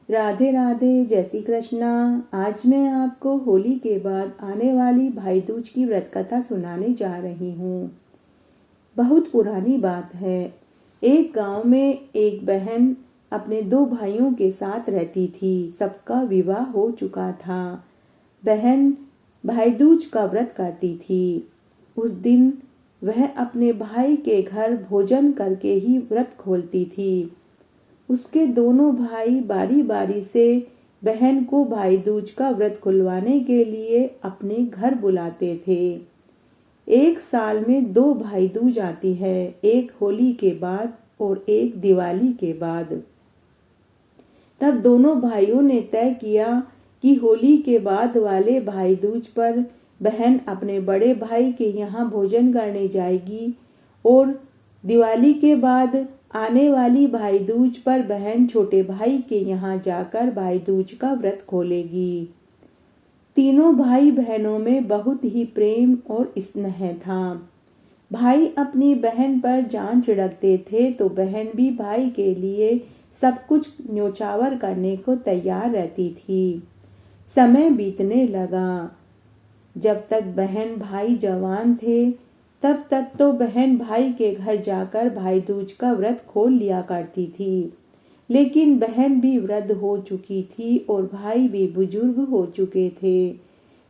राधे राधे, जय श्री कृष्णा। आज मैं आपको होली के बाद आने वाली भाई दूज की व्रत कथा सुनाने जा रही हूँ। बहुत पुरानी बात है। एक गांव में एक बहन अपने दो भाइयों के साथ रहती थी। सबका विवाह हो चुका था। बहन भाई दूज का व्रत करती थी। उस दिन वह अपने भाई के घर भोजन करके ही व्रत खोलती थी। उसके दोनों भाई बारी बारी से बहन को भाई दूज का व्रत खुलवाने के लिए अपने घर बुलाते थे। एक साल में दो भाई दूज आती है, एक होली के बाद और एक दिवाली के बाद। तब दोनों भाइयों ने तय किया कि होली के बाद वाले भाई दूज पर बहन अपने बड़े भाई के यहाँ भोजन करने जाएगी और दिवाली के बाद आने वाली भाई दूज पर बहन छोटे भाई के यहाँ जाकर भाई दूज का व्रत खोलेगी। तीनों भाई बहनों में बहुत ही प्रेम और स्नेह था। भाई अपनी बहन पर जान छिड़कते थे तो बहन भी भाई के लिए सब कुछ न्योछावर करने को तैयार रहती थी। समय बीतने लगा। जब तक बहन भाई जवान थे तब तक तो बहन भाई के घर जाकर भाई दूज का व्रत खोल लिया करती थी। लेकिन बहन भी वृद्ध हो चुकी थी और भाई भी बुजुर्ग हो चुके थे।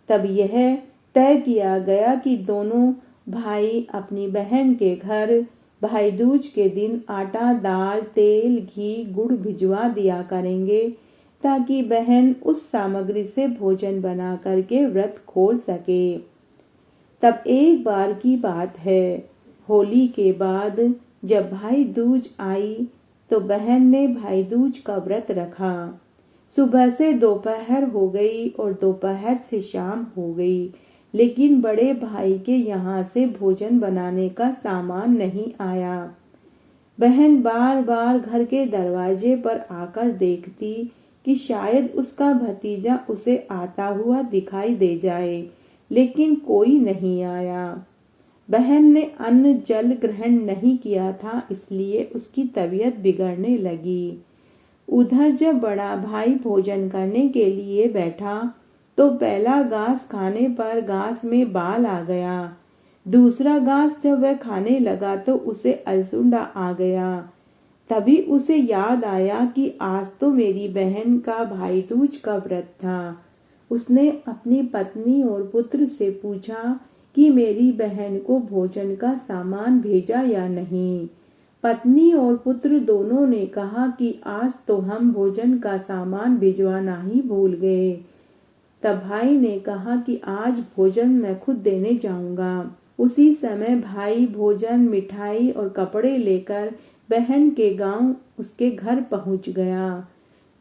तब यह तय किया गया कि दोनों भाई अपनी बहन के घर भाई दूज के दिन आटा, दाल, तेल, घी, गुड़ भिजवा दिया करेंगे ताकि बहन उस सामग्री से भोजन बना करके व्रत खोल सके। तब एक बार की बात है, होली के बाद जब भाई दूज आई तो बहन ने भाई दूज का व्रत रखा। सुबह से दोपहर हो गई और दोपहर से शाम हो गई, लेकिन बड़े भाई के यहाँ से भोजन बनाने का सामान नहीं आया। बहन बार बार घर के दरवाजे पर आकर देखती कि शायद उसका भतीजा उसे आता हुआ दिखाई दे जाए, लेकिन कोई नहीं आया। बहन ने अन्न जल ग्रहण नहीं किया था, इसलिए उसकी तबीयत बिगड़ने लगी। उधर जब बड़ा भाई भोजन करने के लिए बैठा तो पहला घास खाने पर घास में बाल आ गया। दूसरा घास जब वह खाने लगा तो उसे अलसुंडा आ गया। तभी उसे याद आया कि आज तो मेरी बहन का भाई दूज का व्रत था। उसने अपनी पत्नी और पुत्र से पूछा कि मेरी बहन को भोजन का सामान भेजा या नहीं। पत्नी और पुत्र दोनों ने कहा कि आज तो हम भोजन का सामान भिजवाना ही भूल गए। तब भाई ने कहा कि आज भोजन मैं खुद देने जाऊंगा। उसी समय भाई भोजन, मिठाई और कपड़े लेकर बहन के गांव उसके घर पहुंच गया।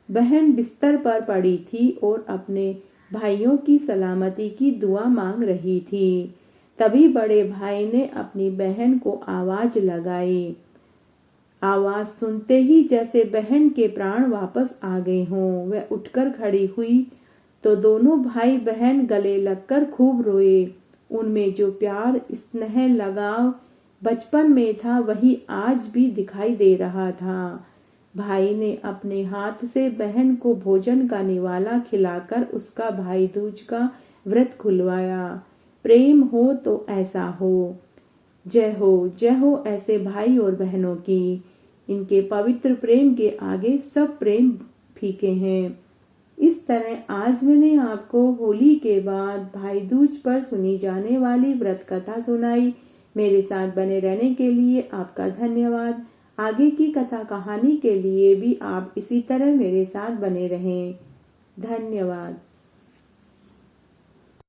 बहन बिस्तर पर पड़ी थी और अपने भाइयों की सलामती की दुआ मांग रही थी। तभी बड़े भाई ने अपनी बहन को आवाज लगाई। आवाज सुनते ही जैसे बहन के प्राण वापस आ गए हों। वह उठकर खड़ी हुई तो दोनों भाई बहन गले लगकर खूब रोए। उनमें जो प्यार, स्नेह, लगाव बचपन में था वही आज भी दिखाई दे रहा था। भाई ने अपने हाथ से बहन को भोजन का निवाला खिलाकर उसका भाई दूज का व्रत खुलवाया। प्रेम हो तो ऐसा हो। जय हो ऐसे भाई और बहनों की। इनके पवित्र प्रेम के आगे सब प्रेम फीके हैं। इस तरह आज मैंने आपको होली के बाद भाई दूज पर सुनी जाने वाली व्रत कथा सुनाई। मेरे साथ बने रहने के लिए आपका धन्यवाद। आगे की कथा कहानी के लिए भी आप इसी तरह मेरे साथ बने रहें। धन्यवाद।